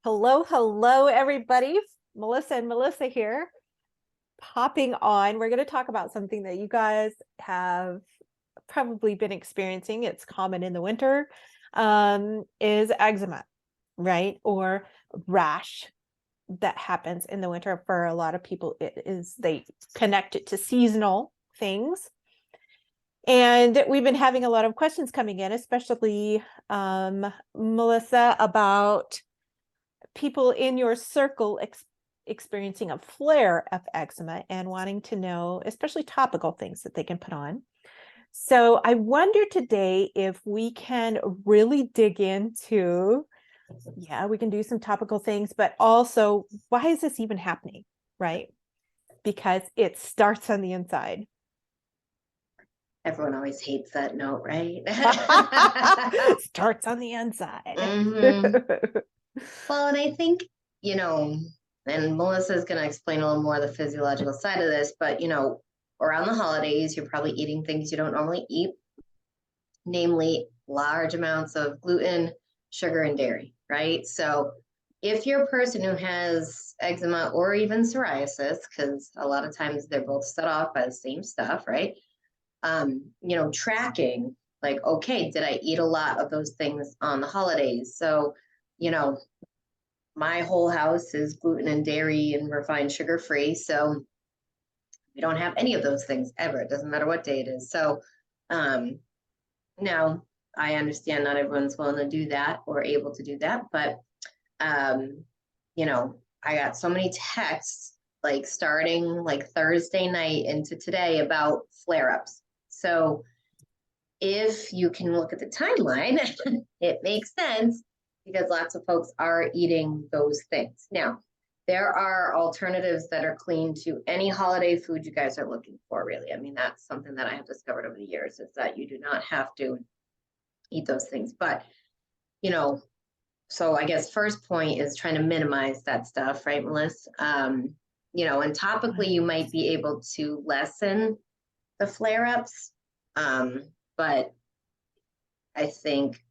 Hello, hello, everybody. Melissa and Melissa here, popping on. We're going to talk about something that you guys have probably been experiencing. It's common in the winter, is eczema, right? Or rash that happens in the winter. For a lot of people, they connect it to seasonal things. And we've been having a lot of questions coming in, especially Melissa, about people in your circle experiencing a flare of eczema and wanting to know, especially topical things that they can put on. So I wonder today if we can really dig into, we can do some topical things, but also why is this even happening, right? Because it starts on the inside. Everyone always hates that note, right? Starts on the inside. Mm-hmm. Well, and I think, and Melissa's going to explain a little more of the physiological side of this, but, around the holidays, you're probably eating things you don't normally eat, namely large amounts of gluten, sugar, and dairy, right? So if you're a person who has eczema or even psoriasis, because a lot of times they're both set off by the same stuff, right? Tracking, like, okay, did I eat a lot of those things on the holidays? So, my whole house is gluten and dairy and refined sugar free. So we don't have any of those things ever. It doesn't matter what day it is. So now I understand not everyone's willing to do that or able to do that. But, I got so many texts like starting like Thursday night into today about flare-ups. So if you can look at the timeline, it makes sense because lots of folks are eating those things. Now, there are alternatives that are clean to any holiday food you guys are looking for, really. I mean, that's something that I have discovered over the years is that you do not have to eat those things. But, so I guess first point is trying to minimize that stuff, right, Melissa? And topically, you might be able to lessen the flare-ups. But I think,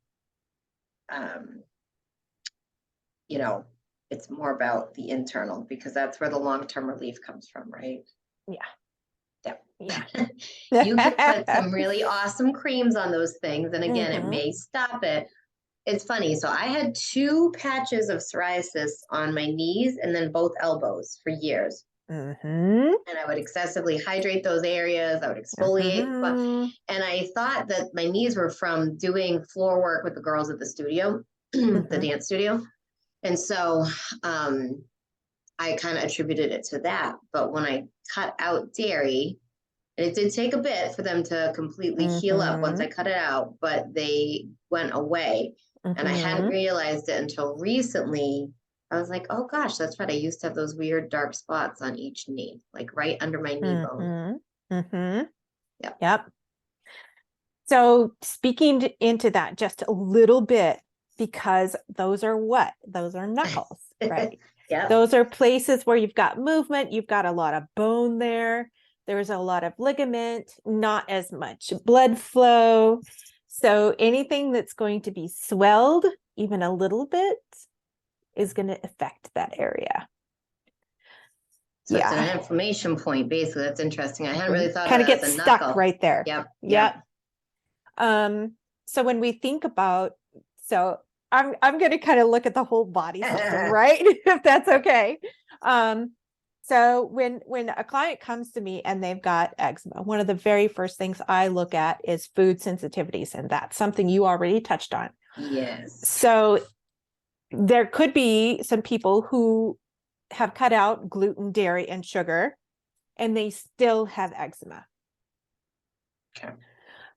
it's more about the internal because that's where the long-term relief comes from, right? Yeah. You can put some really awesome creams on those things. And again, it may stop it. It's funny. So I had 2 patches of psoriasis on my knees and then both elbows for years. And I would excessively hydrate those areas. I would exfoliate. And I thought that my knees were from doing floor work with the girls at the studio, the dance studio. And so I kind of attributed it to that. But when I cut out dairy, and it did take a bit for them to completely heal up once I cut it out, but they went away. And I hadn't realized it until recently. I was like, oh gosh, that's right. I used to have those weird dark spots on each knee, like right under my knee bone. Yep. So speaking into that just a little bit, because those are what? Those are knuckles, right? Those are places where you've got movement, you've got a lot of bone there. There's a lot of ligament, not as much blood flow. So anything that's going to be swelled, even a little bit, is going to affect that area. So it's an inflammation point, basically. That's interesting. I hadn't really thought kind of of get stuck knuckle right there. Yep. So when we think about, I'm going to kind of look at the whole body system, right? If that's okay. So when a client comes to me and they've got eczema, one of the very first things I look at is food sensitivities, and that's something you already touched on. Yes. So there could be some people who have cut out gluten, dairy, and sugar, and they still have eczema. Okay.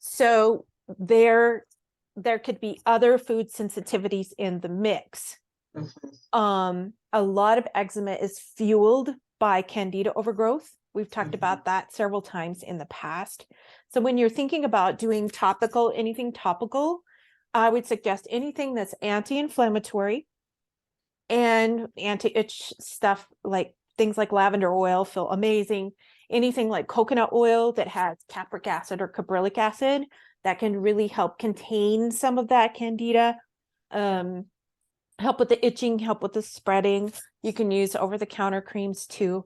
So there could be other food sensitivities in the mix. A lot of eczema is fueled by candida overgrowth. We've talked about that several times in the past. So when you're thinking about doing anything topical, I would suggest anything that's anti-inflammatory and anti-itch stuff, like things like lavender oil feel amazing. Anything like coconut oil that has capric acid or caprylic acid, that can really help contain some of that candida. help with the itching, help with the spreading. You can use over-the-counter creams too.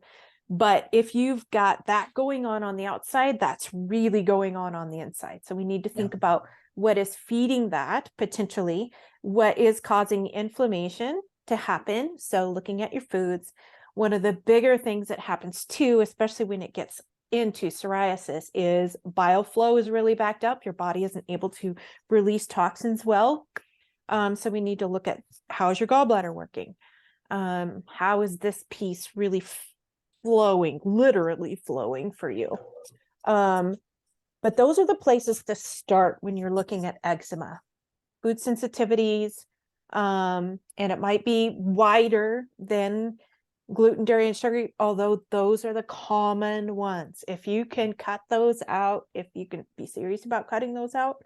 But if you've got that going on the outside, that's really going on the inside. So we need to think about what is feeding that potentially, what is causing inflammation to happen. So looking at your foods, one of the bigger things that happens too, especially when it gets into psoriasis, is bile flow is really backed up. Your body isn't able to release toxins well. So we need to look at, how's your gallbladder working? How is this piece really flowing, literally flowing for you? But those are the places to start when you're looking at eczema. Food sensitivities, and it might be wider than gluten, dairy, and sugar, although those are the common ones. If you can cut those out, if you can be serious about cutting those out,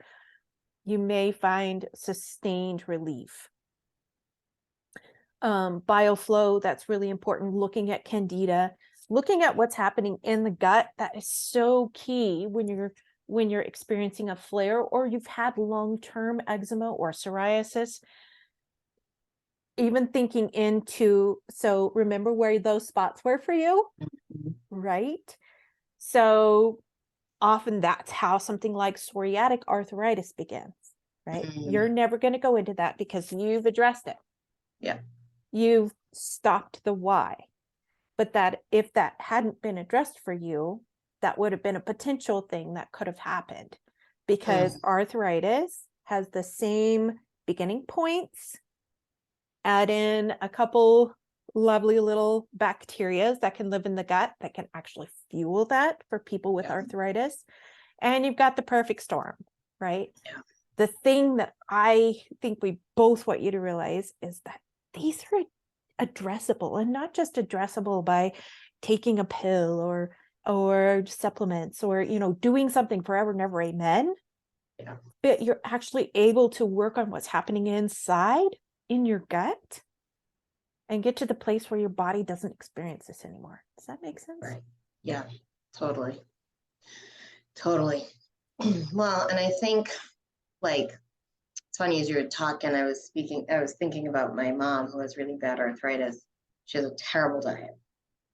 you may find sustained relief. Bile flow, that's really important. Looking at candida, looking at what's happening in the gut, that is so key when you're experiencing a flare or you've had long-term eczema or psoriasis. Even thinking into, so remember where those spots were for you, right? So often that's how something like psoriatic arthritis begins, right? You're never going to go into that because you've addressed it. Yeah. You've stopped the why. But that if that hadn't been addressed for you, that would have been a potential thing that could have happened, because arthritis has the same beginning points. Add in a couple lovely little bacteria that can live in the gut that can actually fuel that for people with arthritis. And you've got the perfect storm, right? Yeah. The thing that I think we both want you to realize is that these are addressable, and not just addressable by taking a pill or supplements or, doing something forever, never, amen. Yeah. But you're actually able to work on what's happening inside in your gut and get to the place where your body doesn't experience this anymore. Does that make sense? Right. Yeah, totally. Well, and I think, like, it's funny, as you were talking, I was thinking about my mom who has really bad arthritis. She has a terrible diet,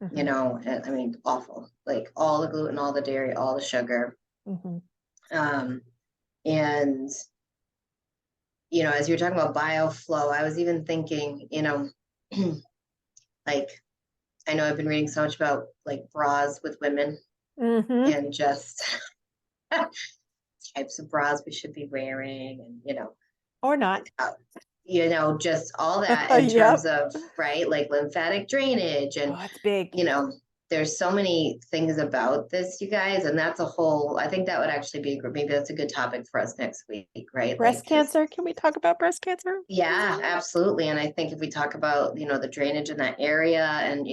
and I mean, awful, like all the gluten, all the dairy, all the sugar. And as you're talking about bioflow, I was even thinking, like, I know I've been reading so much about like bras with women and just types of bras we should be wearing, and or not, just all that in terms of, right, like lymphatic drainage, and it's big. There's so many things about this, you guys, and that's a whole, I think that would actually be, maybe that's a good topic for us next week, right? Breast cancer. Can we talk about breast cancer? Yeah, absolutely. And I think if we talk about, the drainage in that area, and,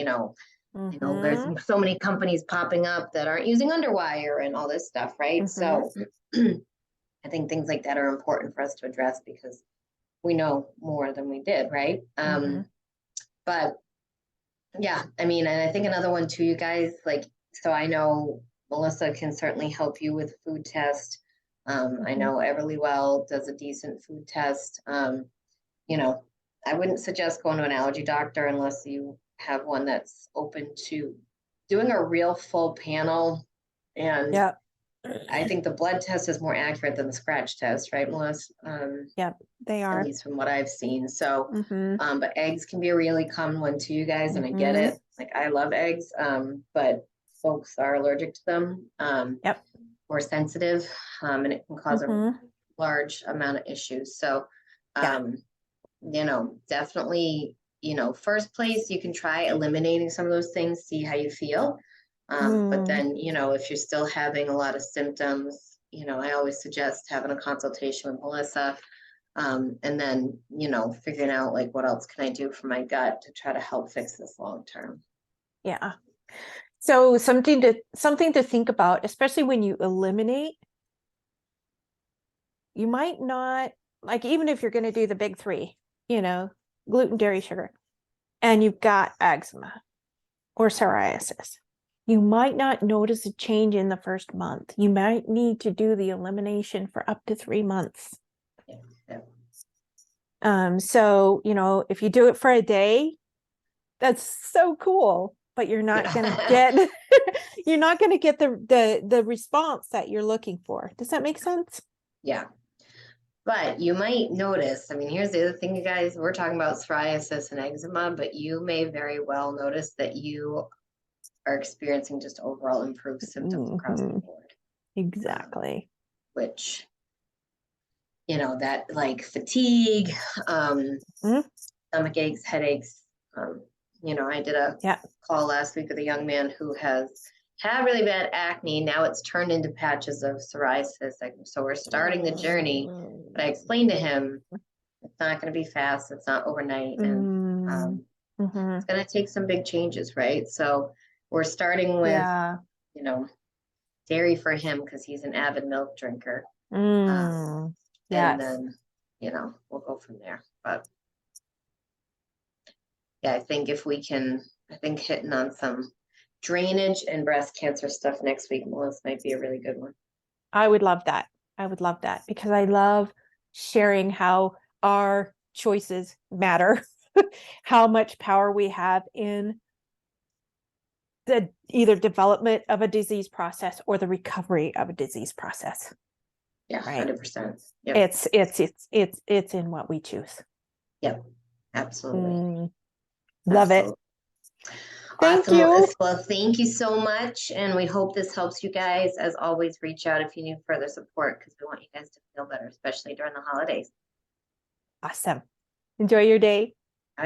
there's so many companies popping up that aren't using underwire and all this stuff, right? So I think things like that are important for us to address because we know more than we did, right? But yeah, I mean, and I think another one too, you guys, like, so I know Melissa can certainly help you with food test. I know Everlywell does a decent food test. I wouldn't suggest going to an allergy doctor unless you have one that's open to doing a real full panel. And I think the blood test is more accurate than the scratch test, right, Melissa? They are. At least from what I've seen. So, but eggs can be a really common one too, you guys, and I get it. Like, I love eggs, but folks are allergic to them, or sensitive, and it can cause a large amount of issues. So, definitely, first place, you can try eliminating some of those things, see how you feel. But then, if you're still having a lot of symptoms, I always suggest having a consultation with Melissa. And then, figuring out like, what else can I do for my gut to try to help fix this long term? Yeah. So something to think about, especially when you eliminate, you might not, like, even if you're going to do the big three, gluten, dairy, sugar, and you've got eczema or psoriasis, you might not notice a change in the first month. You might need to do the elimination for up to 3 months. So, you know, if you do it for a day, that's so cool, but you're not going to get, you're not going to get the response that you're looking for. Does that make sense? Yeah. But you might notice, I mean, here's the other thing, you guys, we're talking about psoriasis and eczema, but you may very well notice that you are experiencing just overall improved symptoms across the board. Exactly. Which, you know, that like fatigue, stomach aches, headaches. You know, I did a call last week with a young man who has had really bad acne. Now it's turned into patches of psoriasis. So we're starting the journey, but I explained to him, it's not going to be fast. It's not overnight. And it's going to take some big changes, right? So we're starting with, you know, dairy for him because he's an avid milk drinker. And then, you know, we'll go from there. But yeah, I think if we can, I think hitting on some drainage and breast cancer stuff next week, Melissa, might be a really good one. I would love that. I would love that because I love sharing how our choices matter, how much power we have in the either development of a disease process or the recovery of a disease process. Yeah, right? 100%. Yep. It's in what we choose. Yep, absolutely. Love it. Thank you. Well, thank you so much. And we hope this helps you guys. As always, reach out if you need further support because we want you guys to feel better, especially during the holidays. Awesome. Enjoy your day.